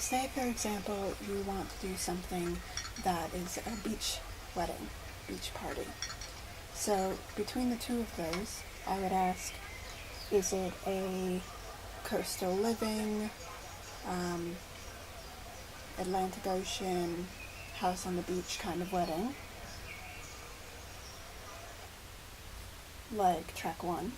say for example you want to do something that is a beach wedding, beach party. So between the two of those, I would ask, is it a coastal living, Atlantic Ocean, house on the beach kind of wedding, like track 1?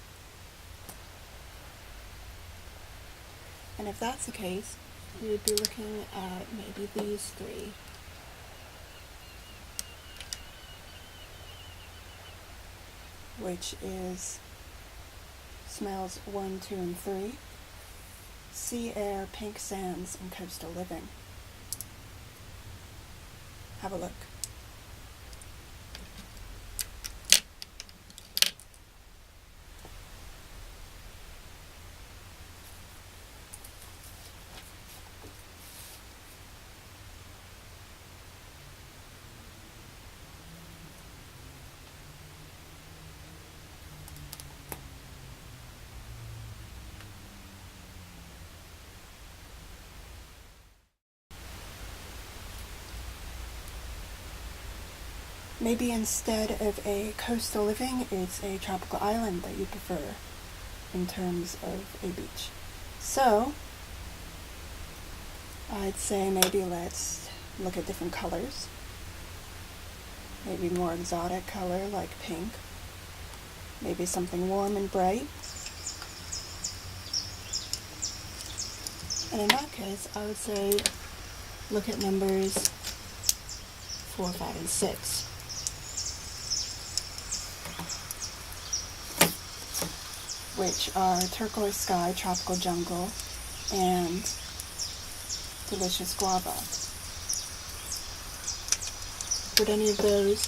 And if that's the case, you would be looking at maybe these 3. Which is smells 1, 2, and 3. Sea air, pink sands, and coastal living. Have a look. Maybe instead of a coastal living, it's a tropical island that you prefer in terms of a beach. So, I'd say maybe let's look at different colors. Maybe more exotic color like pink. Maybe something warm and bright. And in that case, I would say look at numbers 4, 5, and 6. Which are turquoise sky, tropical jungle, and delicious guava. Would any of those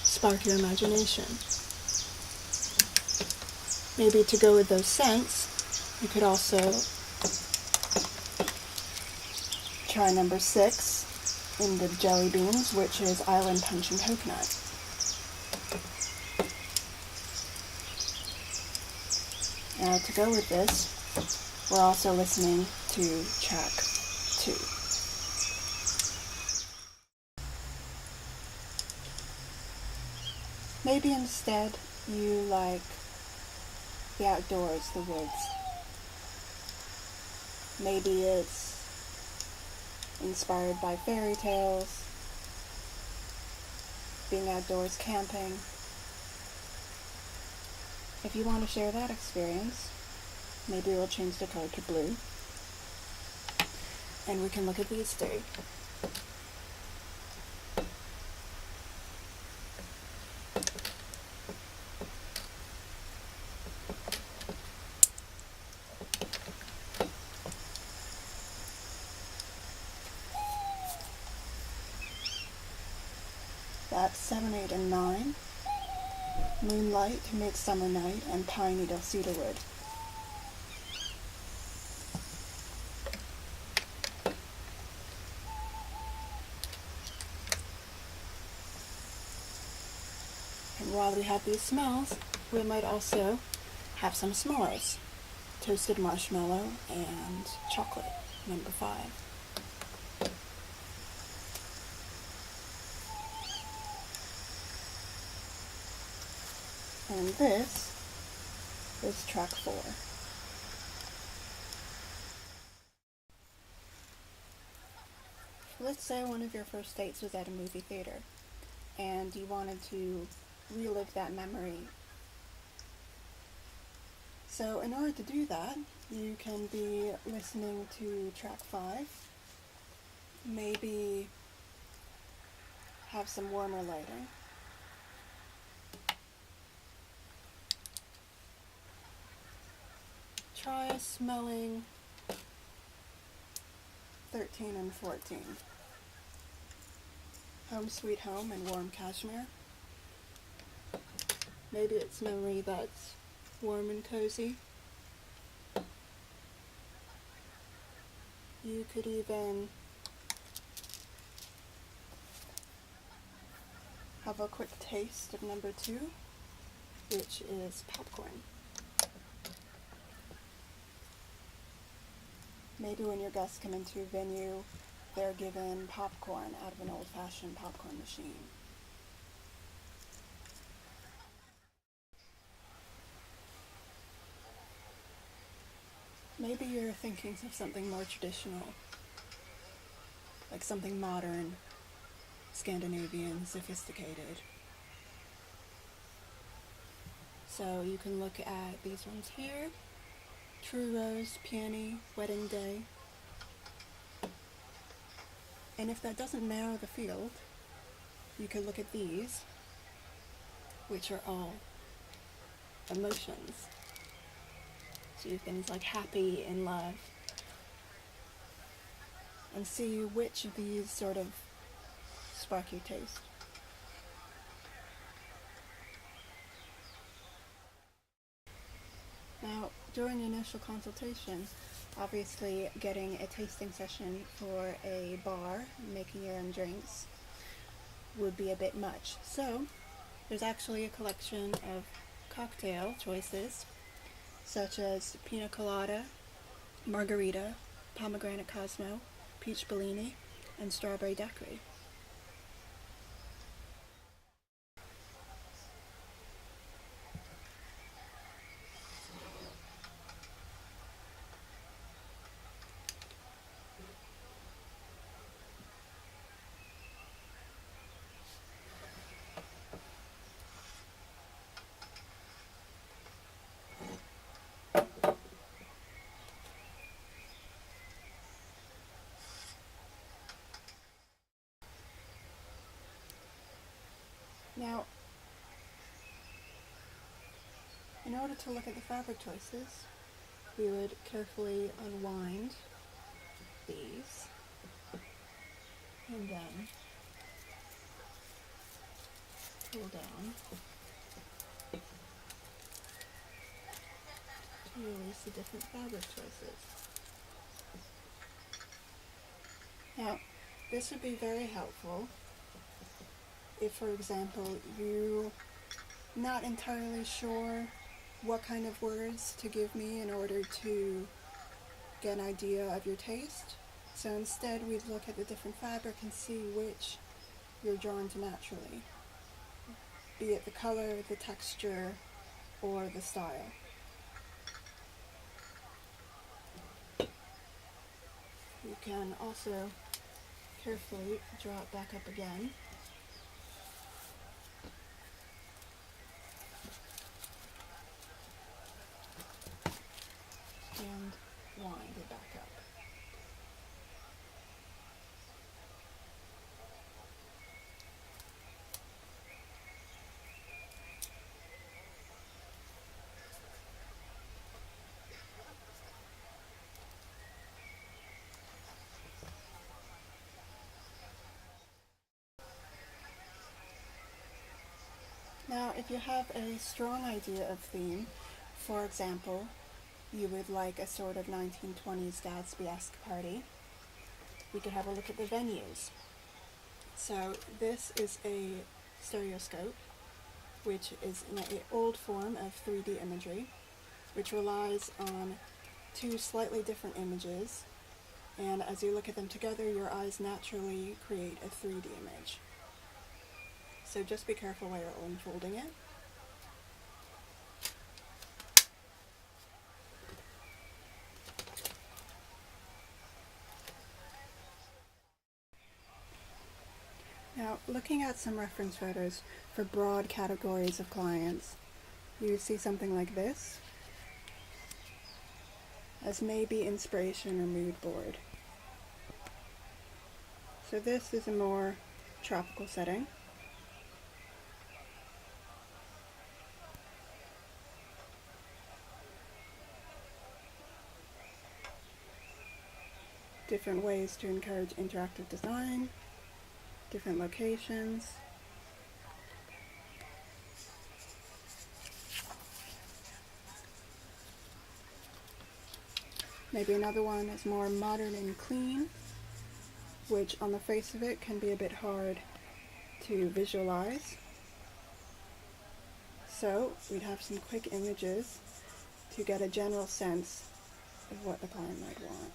spark your imagination? Maybe to go with those scents, you could also try number 6 in the jelly beans, which is island punch and coconut. Now to go with this, we're also listening to track 2. Maybe instead you like the outdoors, the woods. Maybe it's inspired by fairy tales, being outdoors camping. If you want to share that experience, maybe we'll change the color to blue. And we can look at these 3. That's 7, 8, and 9. Moonlight, Midsummer Night, and Pine Needle Cedarwood. And while we have these smells, we might also have some s'mores. Toasted marshmallow and chocolate, number 5. And this is track 4. Let's say one of your first dates was at a movie theater and you wanted to relive that memory. So in order to do that, you can be listening to track 5, maybe have some warmer lighting. Try smelling 13 and 14. Home Sweet Home and Warm Cashmere. Maybe it's memory that's warm and cozy. You could even have a quick taste of number 2, which is popcorn. Maybe when your guests come into a venue, they're given popcorn out of an old-fashioned popcorn machine. Maybe you're thinking of something more traditional, like something modern, Scandinavian, sophisticated. So you can look at these ones here. True Rose, Peony, Wedding Day. And if that doesn't narrow the field, you can look at these, which are all emotions. So you have things like happy and love. And see which of these sort of spark your taste. Now, during the initial consultation, obviously getting a tasting session for a bar, making your own drinks, would be a bit much. So, there's actually a collection of cocktail choices, such as pina colada, margarita, pomegranate Cosmo, peach Bellini, and strawberry daiquiri. Now, in order to look at the fabric choices, we would carefully unwind these, and then pull down to release the different fabric choices. Now, this would be very helpful if, for example, you're not entirely sure what kind of words to give me in order to get an idea of your taste. So instead, we'd look at the different fabric and see which you're drawn to naturally, be it the color, the texture, or the style. You can also carefully draw it back up again. And wind it back up. Now, if you have a strong idea of theme, for example, you would like a sort of 1920s Gatsby-esque party, we could have a look at the venues. So this is a stereoscope, which is an old form of 3D imagery, which relies on two slightly different images, and as you look at them together, your eyes naturally create a 3D image. So just be careful while you're unfolding it. Now, looking at some reference photos for broad categories of clients, you see something like this as maybe inspiration or mood board. So this is a more tropical setting. Different ways to encourage interactive design, different locations. Maybe another one is more modern and clean, which on the face of it can be a bit hard to visualize. So we'd have some quick images to get a general sense of what the client might want.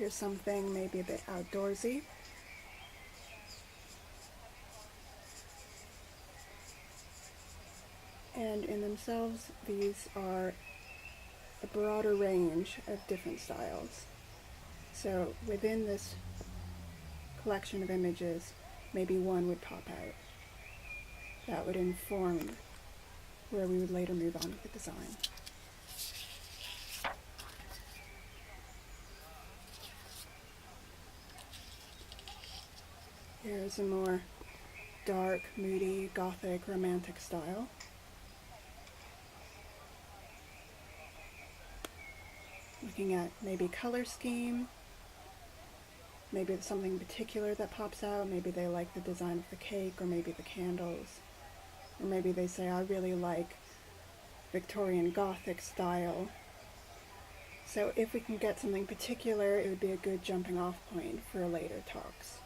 here's something maybe a bit outdoorsy. And in themselves, these are a broader range of different styles. So within this collection of images, maybe one would pop out. That would inform where we would later move on with the design. Here's a more dark, moody, gothic, romantic style. Looking at maybe color scheme, maybe it's something particular that pops out, maybe they like the design of the cake, or maybe the candles, or maybe they say, I really like Victorian Gothic style. So if we can get something particular, it would be a good jumping off point for later talks.